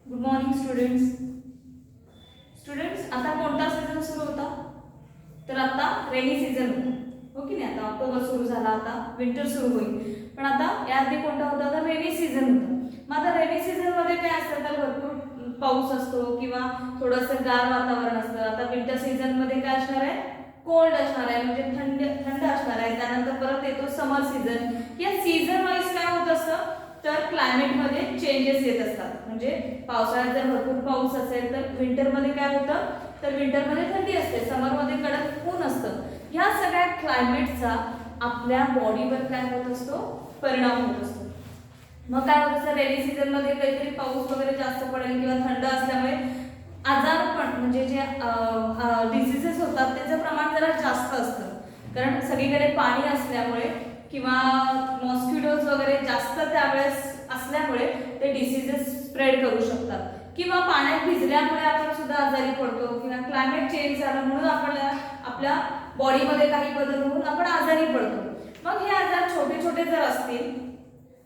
Good morning students. Students, आता कोणता season सुरू होता? तर आता रेनी सीझन होता, हो की नाही? आता ऑक्टोबर सुरू झाला, आता विंटर सुरू होईल. पण आता याआधी कोणता होता? तर रेनी सीझन होता. मग आता रेनी सीझन मध्ये काय असतं? तर भरपूर पाऊस असतो किंवा थोडंसं गार वातावरण असतं. आता विंटर सीझन मध्ये काय असणार आहे? कोल्ड असणार आहे, म्हणजे थंड थंड असणार आहे. त्यानंतर परत येतो समर सीझन. या सीझन वाईज काय होत असतं? तर क्लायमेटमध्ये चेंजेस येत असतात. म्हणजे पावसाळ्यात जर भरपूर पाऊस असेल तर विंटरमध्ये काय होतं? तर विंटरमध्ये थंडी असते, समरमध्ये कडक ऊन असतं. ह्या सगळ्या क्लायमेटचा आपल्या बॉडीवर काय होत असतो? परिणाम होत असतो. मग काय होत असतं? रेनी सीझनमध्ये काहीतरी पाऊस वगैरे जास्त पडेल किंवा थंड असल्यामुळे आजारपण म्हणजे जे डिसीजेस होतात त्याचं प्रमाण जरा जास्त असतं. कारण सगळीकडे पाणी असल्यामुळे किंवा मॉस्किटोज वगैरे जास्त त्यावेळेस असल्यामुळे ते डिसीजेस स्प्रेड करू शकतात. किंवा पाण्यात भिजल्यामुळे आपण सुद्धा आजारी पडतो किंवा क्लायमेट चेंज झालं म्हणून आपल्या बॉडीमध्ये काही बदल होऊन आपण आजारी पडतो. मग हे आजार छोटे छोटे जर असतील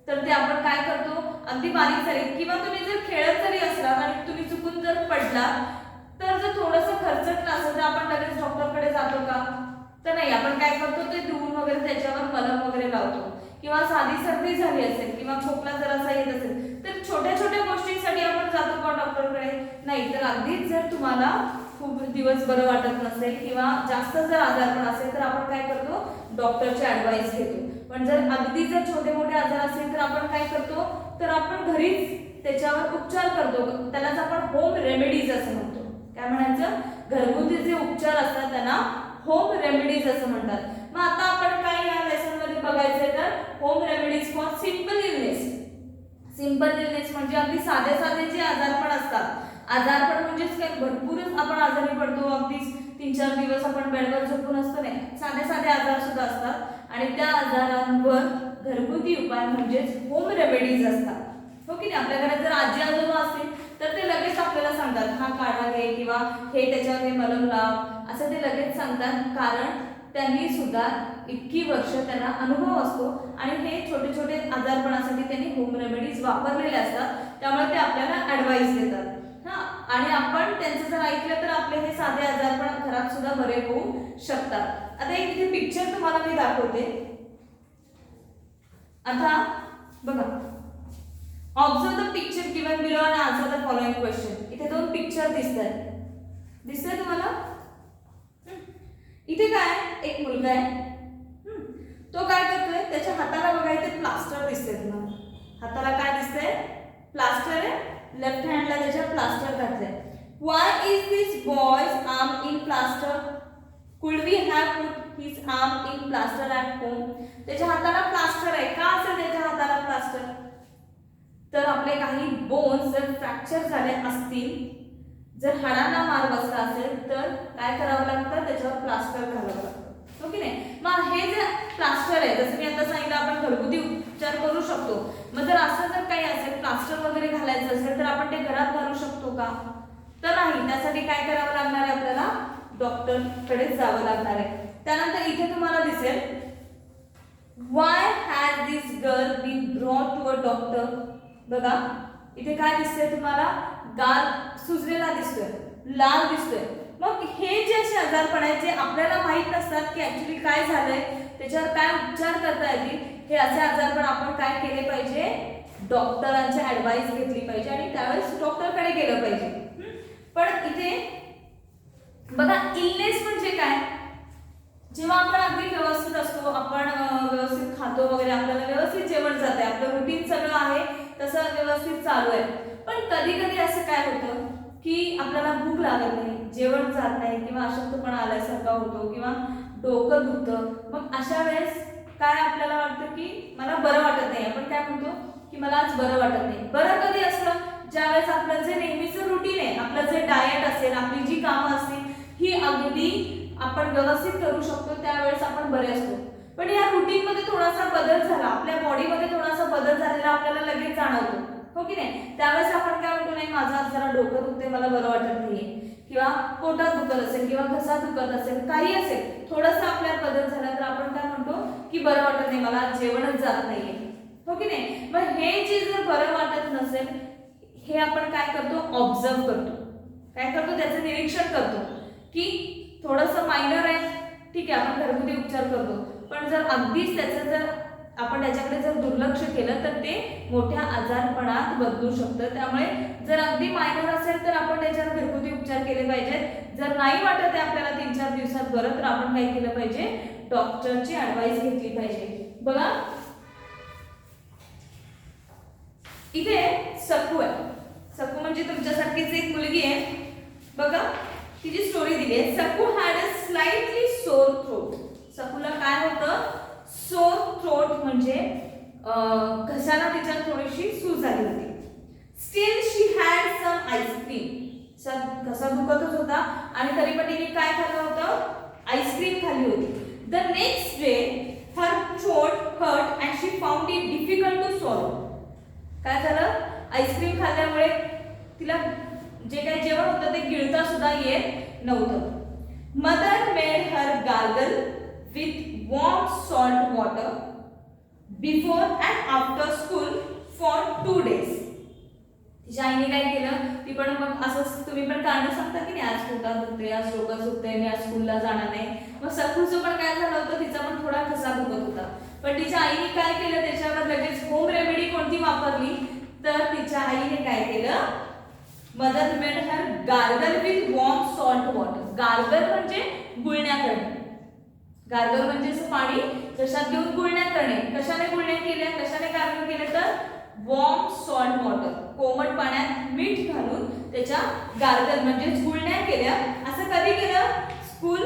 तर ते आपण काय करतो? अगदी बारीक सारीक किंवा तुम्ही जर खेळत जरी असलात आणि तुम्ही चुकून जर पडला तर जर थोडंसं खरचटलं असेल तर आपण लगेच डॉक्टरकडे जातो का? तर नाही. आपण काय करतो? ते धुवून वगैरे त्याच्यावर मलम वगैरे लावतो. किंवा साधी सर्दी झाली असेल किंवा खोकला जरासा येत असेल तर छोट्या छोट्या गोष्टींसाठी आपण जातो का डॉक्टरकडे? नाही. तर अगदीच जर तुम्हाला खूप दिवस बरं वाटत नसेल किंवा जास्त जर आजारपण असेल तर आपण काय करतो? डॉक्टरची ॲडवाइस घेतो. पण जर अगदी जर छोटे मोठे आजार असेल तर आपण काय करतो? तर आपण घरीच त्याच्यावर उपचार करतो. त्यालाच आपण होम रेमेडीज असं म्हणतो. काय म्हणायचं? घरगुती जे उपचार असतात त्यांना होम रेमेडीज असं म्हणतात. मग आता आपण काय या लेसन मध्ये बघायचंय? तर home remedies for simple illness. Simple illness म्हणजे अगदी साधे साधे जे आजारपण असतात. आजारपण म्हणजेच काय? भरपूरच आपण आजारी पडतो, अगदीच 3-4 दिवस आपण बेडवर झोपून असतो. नाही, साधे साधे आजार सुद्धा असतात आणि त्या आजारांवर घरगुती उपाय म्हणजेच होम रेमेडीज असतात, हो की नाही? आपल्या घरात जर आजी आजोबा असतील तर ते लगेच आपल्याला सांगतात, हा काढा घे किंवा हे त्याच्यावर मलम लाव, असं ते लगेच सांगतात. कारण त्यांनी सुद्धा इतकी वर्ष त्यांना अनुभव असतो आणि हे छोटे छोटे आजारपणासाठी त्यांनी होम रेमेडीज वापरलेले असतात. त्यामुळे ते आपल्याला ॲडवाइस देतात. आणि आपण त्यांचं जर ऐकलं तर आपले हे साधे आजारपण घरात सुद्धा बरे होऊ शकतात. आता एक इथे पिक्चर तुम्हाला मी दाखवते. आता बघा, observe the picture given below आणि आन्सर द फॉलोइंग क्वेश्चन. इथे दोन पिक्चर दिसतंय तुम्हाला? इथे काय? एक मुलगा आहे. तो काय करतोय? त्याच्या हाताला बघा, इथे प्लास्टर दिसतंय तुम्हाला. हाताला काय दिसतंय? प्लास्टर आहे. लेफ्ट हँडला त्याच्या प्लास्टर घातलंय. Why is this boy's arm in plaster? Could we have put his arm in plaster at home? त्याच्या हाताला प्लास्टर आहे. का असेल त्याच्या हाताला प्लास्टर? तर आपले काही बोन्स जर फ्रॅक्चर झाले असतील, जर हाडांना मार बसला असेल तर काय करावं लागतं? त्याच्यावर प्लास्टर घालावं लागतं, हो की नाही? मग हे जे प्लास्टर आहे, जसं मी आता सांगितलं, आपण घरगुती उपचार करू शकतो. मग जर असं जर काही असेल, प्लास्टर वगैरे घालायचं असेल तर आपण ते घरात घालू शकतो का? तर नाही. त्यासाठी काय करावं लागणार आहे? आपल्याला डॉक्टरकडे जावं लागणार आहे. त्यानंतर इथे तुम्हाला दिसेल, why has this girl been brought to a doctor? बघा, इथे काय दिसतंय तुम्हाला? गाल सुजलेला दिसतोय, लाल दिसतोय. मग हे जे असे आजारपण आहेत जे आपल्याला माहित नसतात की ऍक्च्युली काय झालंय, त्याच्यावर काय उपचार करता येतील, हे असे आजारपण आपण काय केले पाहिजे? डॉक्टरांची ॲडवाइस घेतली पाहिजे आणि त्यावेळेस डॉक्टरकडे गेलं पाहिजे. पण इथे बघा, इलनेस म्हणजे काय? जेव्हा आपण अगदी व्यवस्थित असतो, आपण व्यवस्थित खातो वगैरे, आपल्याला व्यवस्थित जेवण जाते, आपलं रुटीन सगळं आहे तसं व्यवस्थित चालू आहे. पण कधी कधी असं काय होतं की आपल्याला भूक लागत नाही, जेवण जात नाही किंवा अशक्तपणा आल्यासारखा होतो किंवा डोकं दुखतं. मग अशा वेळेस काय आपल्याला वाटतं की मला बरं वाटत नाही. आपण काय म्हणतो की मला आज बरं वाटत नाही. बरं कधी असतं? ज्यावेळेस आपलं जे नेहमीचं रुटीन आहे, आपलं जे डाएट असेल, आपली जी कामं असतील ही अगदी आपण व्यवस्थित करू शकतो, त्यावेळेस आपण बरे असतो. पण या रुटीन मध्ये थोडासा बदल झाला, आपल्या बॉडीमध्ये थोडासा बदल झालेला आपल्याला लगेच जाणवतो, हो की नाही? त्यावेळेस आपण काय म्हणतो? नाही, माझं आज जरा डोकं दुखते, मला बरं वाटत नाहीये, किंवा पोटात दुखत असेल किंवा घसा दुखत असेल, काही असेल, थोडासा आपल्यात बदल झाला तर आपण काय म्हणतो की बरं वाटत नाही, मला जेवणच जात नाहीये, हो की नाही? मग हे जे जर बरं वाटत नसेल, हे आपण काय करतो, ऑब्झर्व करतो. काय करतो, त्याचं निरीक्षण करतो की थोडंसं मायनर आहे, ठीक आहे, आपण घरगुती उपचार करतो. पण जर अगदीच त्याचं जर आपण त्याच्याकडे जर दुर्लक्ष केलं तर ते मोठ्या आजारपणात बदलू शकतं. त्यामुळे जर अगदी मायनर असेल तर आपण त्याच्यावर घरगुती उपचार केले पाहिजेत. जर नाही वाटत आहे आपल्याला 3-4 दिवसात बरं, तर आपण काय केलं पाहिजे, डॉक्टरची ॲडवाइस घेतली पाहिजे. बघा इथे सकू आहे. सकू म्हणजे तुमच्यासारखीच एक मुलगी आहे. बघा तिची स्टोरी दिली आहे. Saku had a slightly sore throat. सकूला काय होतं, सोर थ्रोट म्हणजे घशाला तिच्या थोडीशी सूज आली होती. Still she had some ice cream. घसा दुखतच होता आणि तरी पण तिने काय खाल्लं होतं, आईस्क्रीम खाल्ली होती. The next day her throat hurt and she found it difficult to swallow. काय झालं, आईस्क्रीम खाल्ल्यामुळे तिला जे काही जेवण होतं ते गिळता सुद्धा येत नव्हतं. Mother made her gargle with warm salt water before and after school for 2 days. तिच्या आईने काय केलं, ती पण मग असं तुम्ही पण कारण सांगता की नाही, आज पोटात दुखते, आज डोकं दुखते, मी आज स्कूलला जाणार नाही. मग सकूचं पण काय झालं होतं, तिचा पण थोडा घसा दुखत होता. पण तिच्या आईने काय केलं, त्याच्यावर लगेच होम रेमेडी कोणती वापरली, तर तिच्या आईने काय केलं, mother made her gargle with warm salt water. Gargle म्हणजे गुळण्या करणे. गार्गल म्हणजे असं पाणी घशात घेऊन गुळण्या करणे. कशाने गुळण्या केल्या, कशाने गार्गल केलं, तर वॉर्म सॉल्ट वॉटर, कोमट पाण्यात मीठ घालून त्याच्या गार्गल म्हणजे गुळण्या केल्या. असं कधी केलं, स्कूल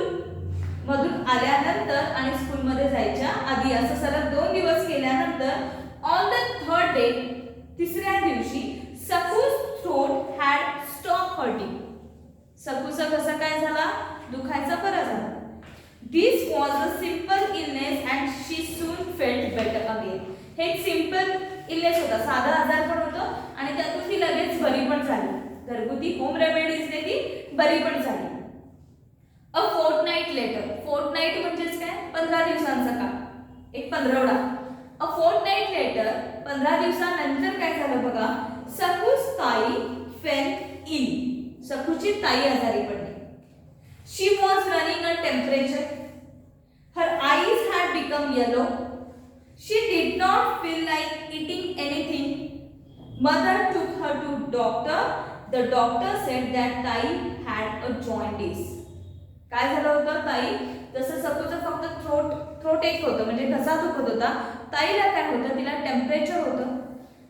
मधून आल्यानंतर आणि स्कूल मध्ये जायच्या आधी. असं सलग 2 दिवस केल्यानंतर ऑन द 3rd day, तिसऱ्या दिवशी सकूज थ्रोट हॅड स्टॉप हर्टिंग. सकूचा घसा काय झाला, दुखायचा बरा झाला. This was a simple illness and she soon felt better again. हे एक सिंपल इलनेस होता, साधा आजार पण होतं आणि त्यातून ती लगेच बरी पण झाली. घरगुती होम रेमेडीजने ती बरी पण झाली. अ फोर्टनाइट लेटर. फोर्टनाइट म्हणजेच काय, 15 दिवसांचा काळ, एक पंधरवडा. अ फोर्टनाइट लेटर, 15 दिवसानंतर काय झालं बघा, सकूज ताई फेल इल. सकूची ताई आजारी पडली. She was running a temperature. Her eyes had become yellow. She did not feel like eating anything. Mother took her to doctor. The doctor said that Tai had a jaundice. काय झालं होतं, ताई जसं सकूचं फक्त throat एक होतं म्हणजे घसा दुखत होता, ताईला काय होतं, तिला टेम्परेचर होतं.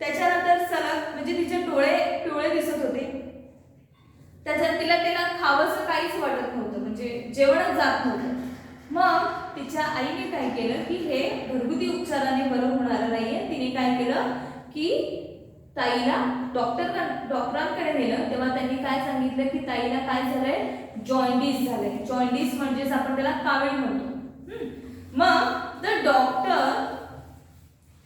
त्याच्यानंतर सलग म्हणजे तिचे डोळे पिवळे दिसत होते. त्याच्यात तिला खावंसं काहीच वाटत नव्हतं, म्हणजे जेवणच जात नव्हतं. मग तिच्या आईने काय केलं की हे घरगुती उपचाराने बरं होणार नाहीये. तिने काय केलं की ताईला डॉक्टरांकडे नेलं. तेव्हा त्यांनी काय सांगितलं की ताईला काय झालंय, जॉन्डिस झालंय. जॉन्डिस म्हणजेच आपण त्याला कावीळ म्हणतो. मग the doctor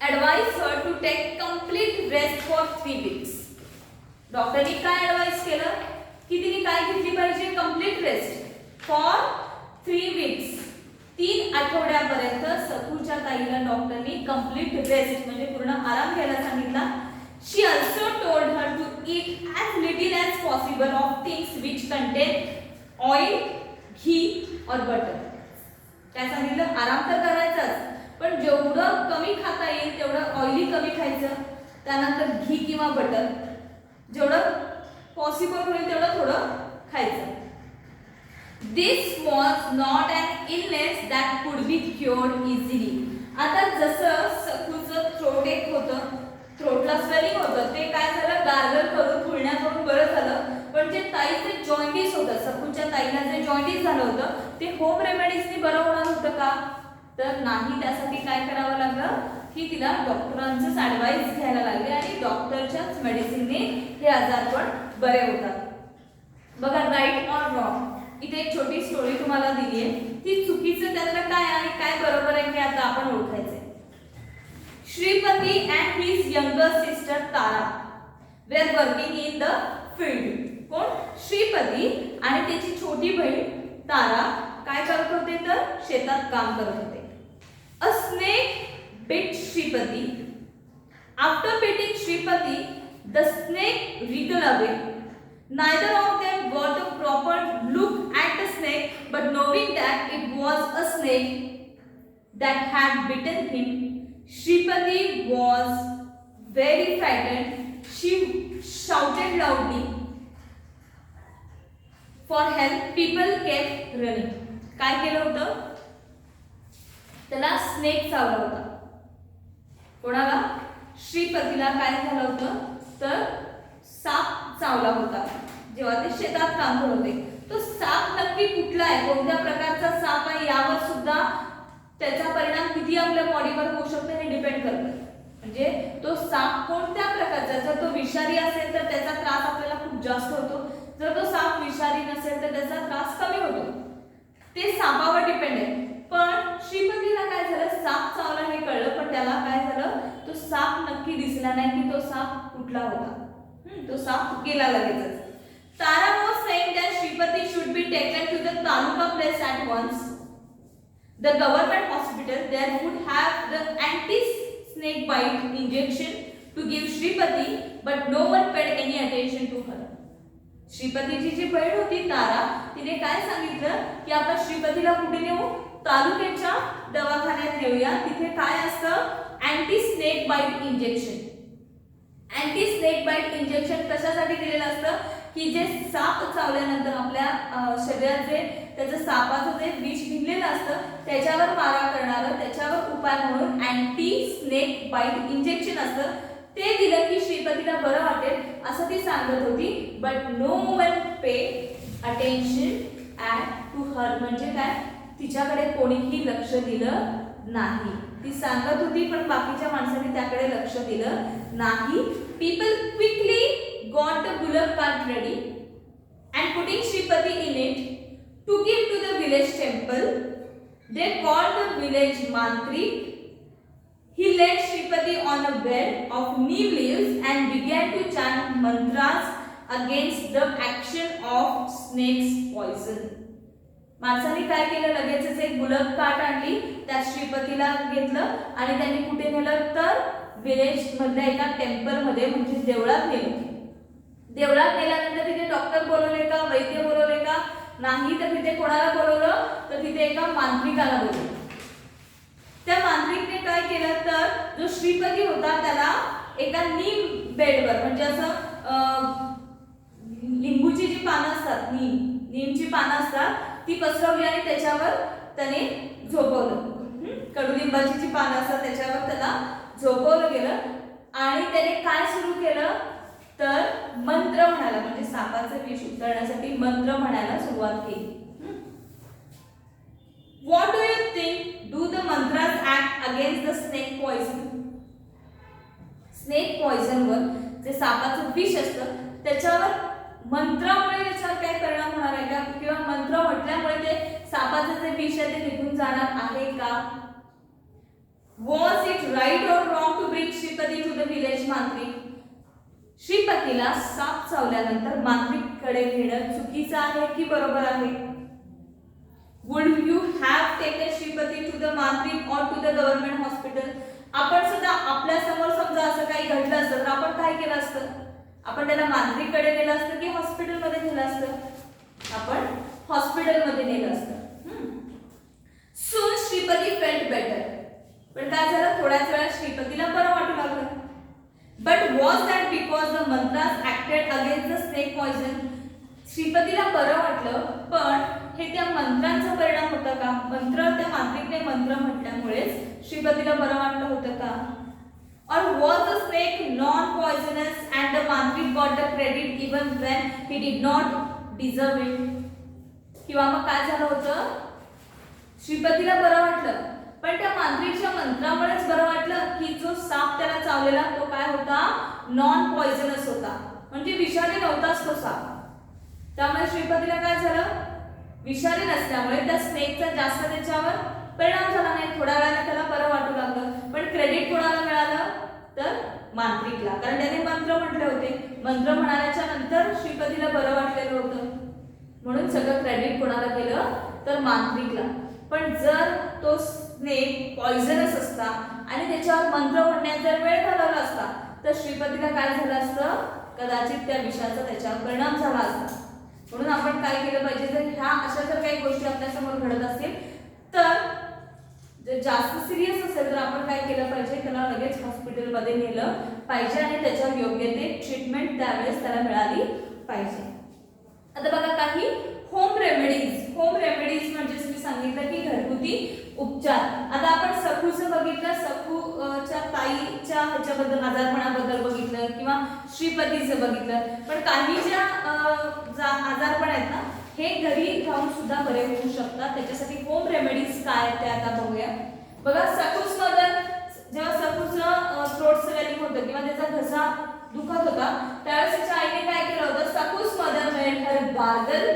advise her to take complete rest for 3 weeks. डॉक्टरनी काय ॲडवाइस केलं की तिने काय घेतली पाहिजे, कंप्लीट रेस्ट फॉर 3 weeks. 3 आठवड्यापर्यंत सकूच्या ताईला डॉक्टरनी कंप्लीट रेस्ट म्हणजे पूर्ण आराम घ्यायला सांगितला. She also told her to eat as little as possible of things which contain oil, ghee और बटर. काय सांगितलं, आराम तर करायचाच, पण जेवढं कमी खाता येईल तेवढं ऑइली कमी खायचं. त्यानंतर घी किंवा बटर जेवढं पॉसिबल होईल तेवढं थोडं खायचं. This was not an illness that could be cured easily. आता जसं सकूचं थ्रोट एक होतं, थ्रोटला स्वेलिंग होतं, ते काय झालं, गार्गल करून गुळण्या करून बरं झालं. पण जे ताईचे जॉइंटिस होतं, सकूच्या ताईला जे जॉइंटिस झालं होतं ते होम रेमेडीजनी बरं होणार होतं का, तर नाही. त्यासाठी काय करावं लागलं की तिला डॉक्टरांचंच ॲडवाइस घ्यायला लागले आणि डॉक्टरच्याच मेडिसिनने हे आजारपण बरे होतात. बघा, राईट ऑर रॉंग. इथे एक छोटी स्टोरी तुम्हाला दिली आहे, ती चुकीचं त्यातलं काय आणि काय बरोबर आहे हे आता आपण ओळखायचंय. Shripati and his younger sister Tara were working in the field. कोण, श्रीपती आणि त्याची छोटी बहीण तारा काय करत होते, तर शेतात काम करत होते. अ snake bit Shripati. After beating Shripati, the snake wriggle away. Neither of them got a proper look at the snake, but knowing that it was a snake that had bitten him, Shripati was very frightened. She shouted loudly for help. People kept running. काय केलं होतं? त्याला snake चावला होता. कोणाला? श्रीपतीला काय झालं होतं? तर साप चावला होता जेव्हा ते शेतात काम करत होते. तो साप नक्की कुठला आहे, कोणत्या प्रकारचा साप आहे यावर सुद्धा त्याचा परिणाम किती आपल्या बॉडीवर होऊ शकतो हे डिपेंड करतं. म्हणजे तो साप कोणत्या प्रकारचा, जर तो विषारी असेल तर त्याचा त्रास आपल्याला खूप जास्त होतो, जर तो साप विषारी नसेल तर त्याचा त्रास कमी होतो. ते सापावर डिपेंड आहे. पण श्रीपतीला काय झालं, साप चावला हे कळलं, पण त्याला काय झालं, तो साप नक्की दिसला नाही की तो साप कुठला होता. तो साप गेला लगेचच. Tara was saying that Shripati should be taken to the Taluka place at once. The government hospital there would have the anti-snake bite injection to give Shripati, but no one paid any attention to her. श्रीपतीची जी बहीण होती तारा, तिने काय सांगितलं की आपण श्रीपतीला कुठे नेऊ, तालुक्याच्या दवाखान्यात नेऊया. तिथे काय असतं, anti snake bite injection. Anti snake bite injection कशासाठी दिलेलं असतं की जे साप चावल्यानंतर आपल्या शरीरात जे त्याचं सापाचं जे विष भिनलेलं असतं त्याच्यावर मारा करणारं, त्याच्यावर उपाय म्हणून अँटी स्नेक बाईट इंजेक्शन असतं. ते दिलं की श्रीपतीला बरं वाटेल असं ती सांगत होती. But no one pay attention at to her. म्हणजे काय, तिच्याकडे कोणीही लक्ष दिलं नाही. ती सांगत होती पण बाकीच्या माणसांनी त्याकडे लक्ष दिलं नाही. People quickly got the bullock cart ready and putting Shripati in it to give to the village temple. They called the village mantrik. He laid Shripati on a bed of neem leaves and began to chant mantras against the action of snake's poison. माणसाने काय केलं, लगेचच एक bullock काट आणली, त्यात श्रीपतीला घेतलं आणि त्यांनी कुठे नेलं तर विलेज मधल्या एका टेम्पल मध्ये म्हणजे देवळात नेलं. देवळात नेल्यानंतर तिथे डॉक्टर बोलवले का, वैद्य बोलवले का, नाही तर तिथे कोणाला बोलवलं तर तिथे एका मांत्रिकाला बोलवलं. त्या मांत्रिकने काय केलं तर जो श्रीपती होता त्याला एका नीम बेडवर म्हणजे असं लिंबूची जी पानं असतात, नीमची पानं असतात ती पसरवली आणि त्याच्यावर त्याने झोपवलं. कडुलिंबाची जी पानं असतात त्याच्यावर त्याला झोपवलं गेलं आणि त्याने काय सुरू केलं तर मंत्र म्हणायला, म्हणजे सापाचं विष उतरण्यासाठी मंत्र म्हणायला सुरुवात केली. What do you think? Do the mantras act against the snake poison? Snake poison वर जे सापाचं विष असतं त्याच्यावर मंत्रामुळे त्याच्यावर काय परिणाम होणार आहे का, किंवा मंत्र म्हटल्यामुळे ते सापाचं जे विष आहे ते निघून जाणार आहे का? Was it right or wrong to bring Shripati to the village मांत्रिक? श्रीपतीला साप चावल्यानंतर मांत्रिककडे नेणं चुकीचं आहे की बरोबर आहे? Would you have taken Shripati to the Mantrik or to the government hospital? आपण सुद्धा आपल्या समोर समजा असं काही घडलं असतं तर आपण काय केलं असतं, आपण त्याला मांत्रिककडे नेलं असतं की हॉस्पिटलमध्ये नेलं असतं? आपण हॉस्पिटलमध्ये नेलं असतं. Soon Shripati felt better. पण काय झालं, थोड्याच वेळात श्रीपतीला बरं वाटू लागलं. But was that because the mantras acted against the snake poison? श्रीपतीला बरं वाटलं पण हे त्या मंत्रांचा परिणाम होता का? मंत्र, त्या मांत्रिकने मंत्र म्हटल्यामुळेच श्रीपतीला बरं वाटलं होतं का? Or was the snake non-poisonous and the mantrik got the credit even when he did not deserve it? किंवा मग काय झालं होतं, श्रीपतीला बरं वाटलं पण त्या मांत्रिकच्या मंत्रामुळेच बरं वाटलं की जो साप त्याला चावलेला तो काय होता, नॉन पॉइझनस होता, म्हणजे विषारी नव्हताच तो साप. त्यामुळे श्रीपतीला काय झालं, विषारी नसल्यामुळे त्या स्नेकचा जास्त त्याच्यावर परिणाम झाला नाही. थोड्या वेळाने त्याला बरं वाटू लागलं. पण क्रेडिट कोणाला मिळालं तर मांत्रिकला, कारण त्याने मंत्र म्हटले होते. मंत्र म्हणाल्याच्या नंतर श्रीपतीला बरं वाटलेलं होतं म्हणून सगळं क्रेडिट कोणाला गेलं तर मांत्रिकला. पण जर तो स्नेक पॉइझनस असता आणि त्याच्यावर मंत्र म्हणण्यात जर वेळ घालवला असता तर श्रीपतीला काय झालं असतं, कदाचित त्या विषाचा त्याच्यावर परिणाम झाला असता. म्हणून आपण काय केलं पाहिजे, जर ह्या अशा जर काही गोष्टी आपल्यासमोर घडत असतील तर जर जास्त सिरियस असेल तर आपण काय केलं पाहिजे, त्याला लगेच हॉस्पिटलमध्ये नेलं पाहिजे आणि त्याच्यावर योग्य ते ट्रीटमेंट त्यावेळेस त्याला मिळाली पाहिजे. आता बघा काही होम रेमेडीज. होम रेमेडीज म्हणजे मी सांगितलं की घरगुती उपचार. आता आपण सखूचं बघितलं, सखूच्या ताईच्या ह्याच्याबद्दल आजारपणाबद्दल बघितलं किंवा श्रीपतीचं बघितलं, पण काही ज्या आजारपण आहेत ना हे घरी राहून सुद्धा बरे होऊ शकतात. त्याच्यासाठी होम रेमेडीज काय आहेत ते आता बघूया. बघा सखूस मदर, जेव्हा सखूचं थ्रोट स्वेलिंग होतं किंवा त्याचा घसा दुखत होता त्यावेळेस त्याच्या आईने काय केलं होतं, Sakhu's mother made her gargle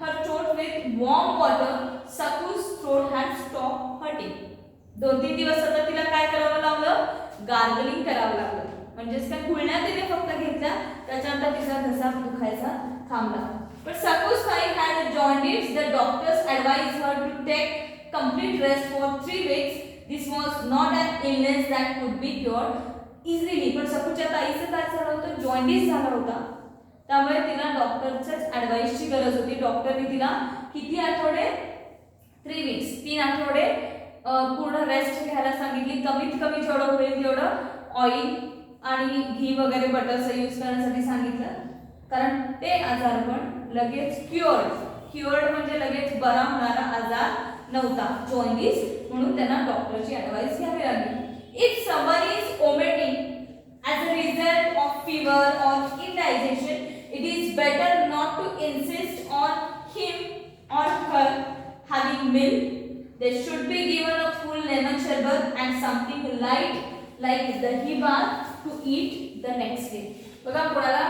her throat with warm water. Sakhu's throat had stop hurting. 2-3 दिवस आता तिला काय करावं लावलं, गार्गलिंग करावं लागलं. म्हणजेच काय गुळण्या तिने फक्त घेतल्या, त्याच्यानंतर तिचा घसा दुखायचा थांबला. But Saku's Thai had a jaundice. The doctors advised her to take complete rest for 3 weeks. This was not an illness that could be cured easily. पण सखूच्या ताईचं काय झालं होतं, जॉन्डिस झाला होता. त्यामुळे तिला डॉक्टरच्याच ॲडवाइसची गरज होती. डॉक्टरने तिला किती आठवडे, 3 weeks, 3 आठवडे पूर्ण रेस्ट घ्यायला सांगितली. कमीत कमी जेवढं होईल तेवढं ऑइल आणि घी वगैरे बटरचं यूज करण्यासाठी सांगितलं, कारण ते आजारपण लगेच क्युअर्ड म्हणजे लगेच बरा होणारा आजार नव्हता, जॉन्डिस. म्हणून त्यांना डॉक्टरची ॲडवाइस घ्यावी लागली. If someone is omitting as a result of fever or indigestion, it is better not to insist on him or her having milk. They should be given a full lemon sherbet and something light like dahi bath to eat the next day. बघा कोणाला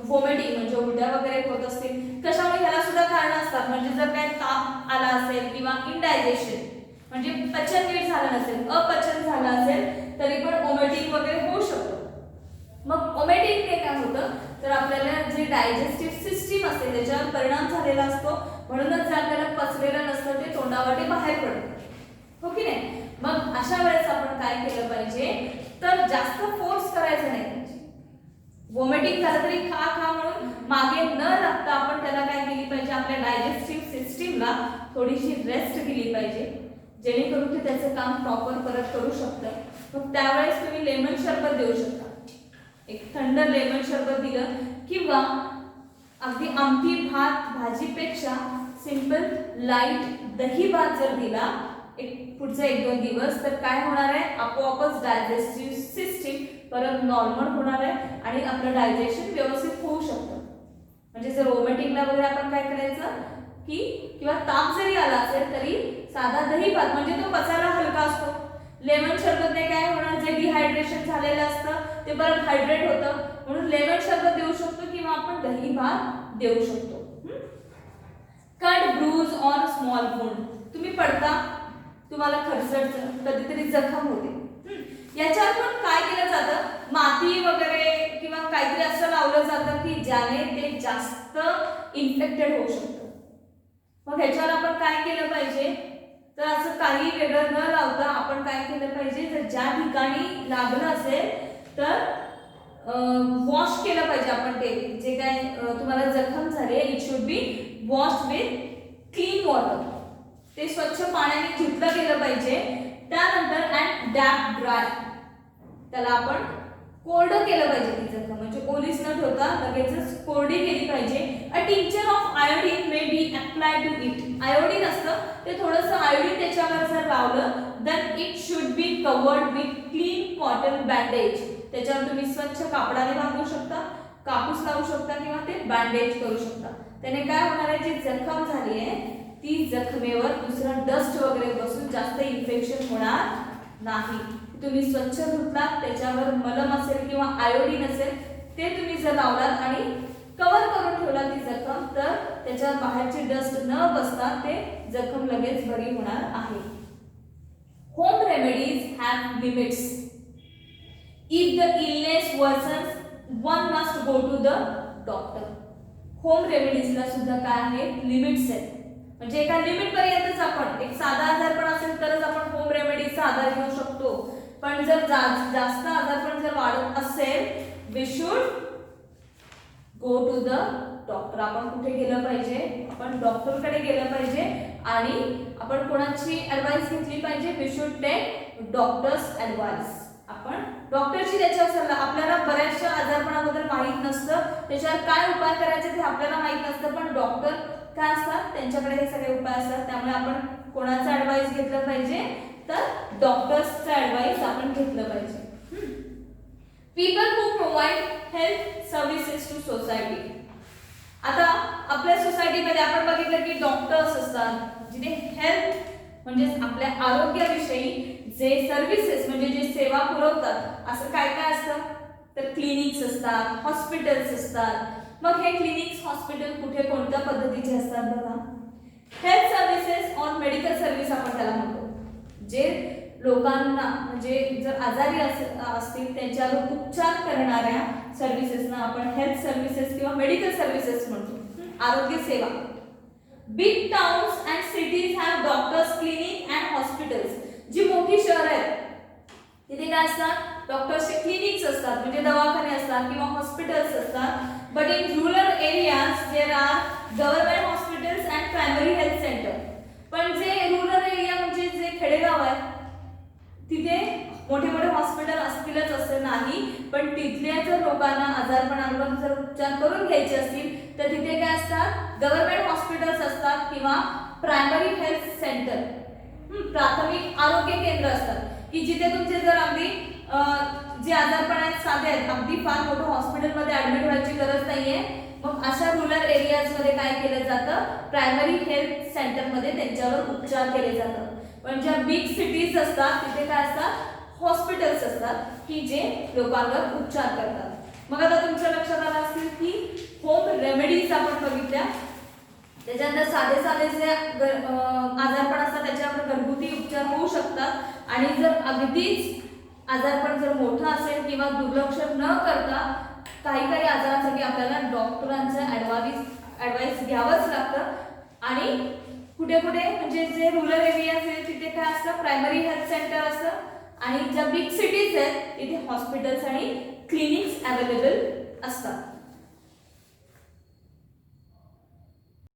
vomiting म्हणजे उलट्या वगैरे होत असतील, कशामुळे ह्याला सुद्धा कारण असतात. म्हणजे जर काय ताप आला असेल किंवा इनडायजेशन म्हणजे पचन नीट झालं नसेल, अपचन झालं असेल तरी पण वॉमिटिंग वगैरे होऊ शकतं. मग वॉमिटिंगने काय होतं तर आपल्याला जे डायजेस्टिव्ह सिस्टीम असते त्याच्यावर परिणाम झालेला असतो. म्हणूनच जे आपल्याला पचलेलं नसतं ते तोंडावाटे बाहेर पडतं, हो की नाही. मग अशा वेळेस आपण काय केलं पाहिजे तर जास्त फोर्स करायचं नाही. वॉमिटिंग झालं तरी खा खा म्हणून मागे न लागता आपण त्याला काय केली पाहिजे, आपल्या डायजेस्टिव्ह सिस्टीमला थोडीशी रेस्ट दिली पाहिजे, जेणेकरून ते त्याचं काम प्रॉपर परत करू शकतं. मग त्यावेळेस तुम्ही लेमन शरबत देऊ शकता. एक थंड लेमन शरबत दिलं किंवा अगदी आमटी भात भाजीपेक्षा सिंपल लाईट दही भात जर दिला एक पुढचे 1-2 दिवस तर काय होणार आहे, आपोआपच डायजेस्टिव्ह सिस्टीम परत नॉर्मल होणार आहे आणि आपलं डायजेशन व्यवस्थित होऊ शकतं. म्हणजे जर वॉमिटिंगला वगैरे आपण काय करायचं की किंवा ताप जरी आला असेल तरी साधा दही भात म्हणजे तो पचायला हलका असतो. लेमन शरबतने काय होणार, जे डिहायड्रेशन झालेलं असतं ते परत हायड्रेट होतं, म्हणून लेमन शरबत देऊ शकतो किंवा आपण दही भात देऊ शकतो. Cut bruise on small wound. तुम्ही पडता, तुम्हाला खरचटतं, कधीतरी जखम होते, याच्यावर पण काय केलं जातं, माती वगैरे किंवा काहीतरी असं लावलं जातं की ज्याने ते जास्त इन्फेक्टेड होऊ शकतं. मग ह्याच्यावर आपण काय केलं पाहिजे तर असं काही वेगळं न लावता आपण काय केलं पाहिजे, तर ज्या ठिकाणी लागलं असेल तर वॉश केलं पाहिजे. आपण ते जे काय तुम्हाला जखम झाली it should B washed with clean water. ते स्वच्छ पाण्याने धुतलं गेलं पाहिजे. त्यानंतर अँड डॅप ड्राय, त्याला आपण कोरडं केलं पाहिजे. ती जखम म्हणजे ओलीच न ठेवता लगेचच कोरडी केली पाहिजे. A tincture of iodine may be applied to it. Iodine असतं ते थोडंसं आयोडीन त्याच्यावर जर लावलं then it should be covered with clean cotton bandage. त्याच्यावर तुम्ही स्वच्छ कापडाने बांधू शकता, कापूस लावू शकता किंवा ते बँडेज करू शकता. त्याने काय होणार आहे, जी जखम झाली आहे ती जखमेवर दुसरा डस्ट वगैरे बसून जास्त इन्फेक्शन होणार नाही. तुम्ही स्वच्छ धुतलात, त्याच्यावर मलम असेल किंवा आयोडीन असेल ते तुम्ही जर लावलात आणि कव्हर करून ठेवला ती जखम तर त्याच्यावर बाहेरची डस्ट न बसता ते जखम लगेच बरी होणार आहे. Home remedies have limits. If the illness worsens one must go to the doctor. Home रेमेडीजला सुद्धा काय आहेत, लिमिट्स आहेत. म्हणजे एका लिमिट पर्यंतच आपण, एक साधा आजारपण असेल तरच आपण होम रेमेडीजचा आधार घेऊ शकतो. पण जर जास्त आजारपण जर वाढत असेल we should go to the doctor. आपण कुठे गेलं पाहिजे? आपण डॉक्टरकडे गेलं पाहिजे. आणि आपण कोणाची ऍडवाइस घेतली पाहिजे? We should take doctor's advice. आपण डॉक्टरची त्याच्यावर सल्ला. आपल्याला बऱ्याचशा आजारपणाबद्दल माहीत नसतं, त्याच्यावर काय उपाय करायचे ते आपल्याला माहीत नसतं, पण डॉक्टर काय असतात? त्यांच्याकडे हे सगळे उपाय असतात. त्यामुळे आपण कोणाचा ऍडवाइस घेतलं पाहिजे? तर डॉक्टर्सचा ऍडवाइस आपण घेतलं पाहिजे. People who provide health services to society. आता आपल्या सोसायटीमध्ये आपण बघितलं की डॉक्टर्स असतात, जिथे हेल्थ म्हणजे आपल्या आरोग्याविषयी जे सर्व्हिसेस म्हणजे जे सेवा पुरवतात, असं काय काय असतं? तर क्लिनिक्स असतात, हॉस्पिटल्स असतात. मग हे क्लिनिक्स हॉस्पिटल कुठे कोणत्या पद्धतीचे असतात बघा? Health services or medical service आपण त्याला म्हणतो. जे लोकांना म्हणजे जर आजारी असतील त्यांच्यावर उपचार करणाऱ्या सर्व्हिसेसना आपण हेल्थ सर्व्हिसेस किंवा मेडिकल सर्व्हिसेस म्हणतो. आरोग्य सेवा. Big towns and cities have doctors clinic and hospitals. जी मोठी शहर आहेत तिथे काय असतात? डॉक्टर्सचे क्लिनिक्स असतात म्हणजे दवाखाने असतात किंवा हॉस्पिटल्स असतात. But in rural areas there are government hospitals and primary health center. पण जे रुरल एरिया म्हणजे जे खेडेगाव आहे तिथे मोठे मोठे हॉस्पिटल असतीलच असं नाही, पण तिथल्या जर लोकांना आजारपणावर जर उपचार करून घ्यायचे असतील तर तिथे काय असतात? गव्हर्नमेंट हॉस्पिटल्स असतात किंवा प्रायमरी हेल्थ सेंटर, प्राथमिक आरोग्य केंद्र असतात की जिथे तुमचे जर अगदी जे आजारपण आहेत साधे आहेत, अगदी फार मोठं हॉस्पिटलमध्ये ऍडमिट व्हायची गरज नाहीये. मग अशा रुरल एरियाजमध्ये काय केलं जातं? प्रायमरी हेल्थ सेंटरमध्ये त्यांच्यावर उपचार केले जातात. पण ज्या बिग सिटीज असतात तिथे काय असतात? हॉस्पिटल्स असतात की जे लोकांवर उपचार करतात. मग आता तुमच्या लक्षात आलं असेल की होम रेमेडीज आपण बघितल्या. त्याच्यानंतर साधे साधे जे आजारपण असतात त्याच्यावर घरगुती उपचार होऊ शकतात. आणि जर अगदीच आजारपण जर मोठं असेल किंवा दुर्लक्ष न करता काही काही आजारांसाठी आपल्याला डॉक्टरांचा ऍडवाइस घ्यावंच लागतं. आणि कुठे कुठे म्हणजे जे रुरल एरियाज आहेत तिथे काय असतं? प्रायमरी हेल्थ सेंटर असतं. आणि ज्या बिग सिटीज आहेत तिथे हॉस्पिटल्स आणि क्लिनिक्स अवेलेबल असतात.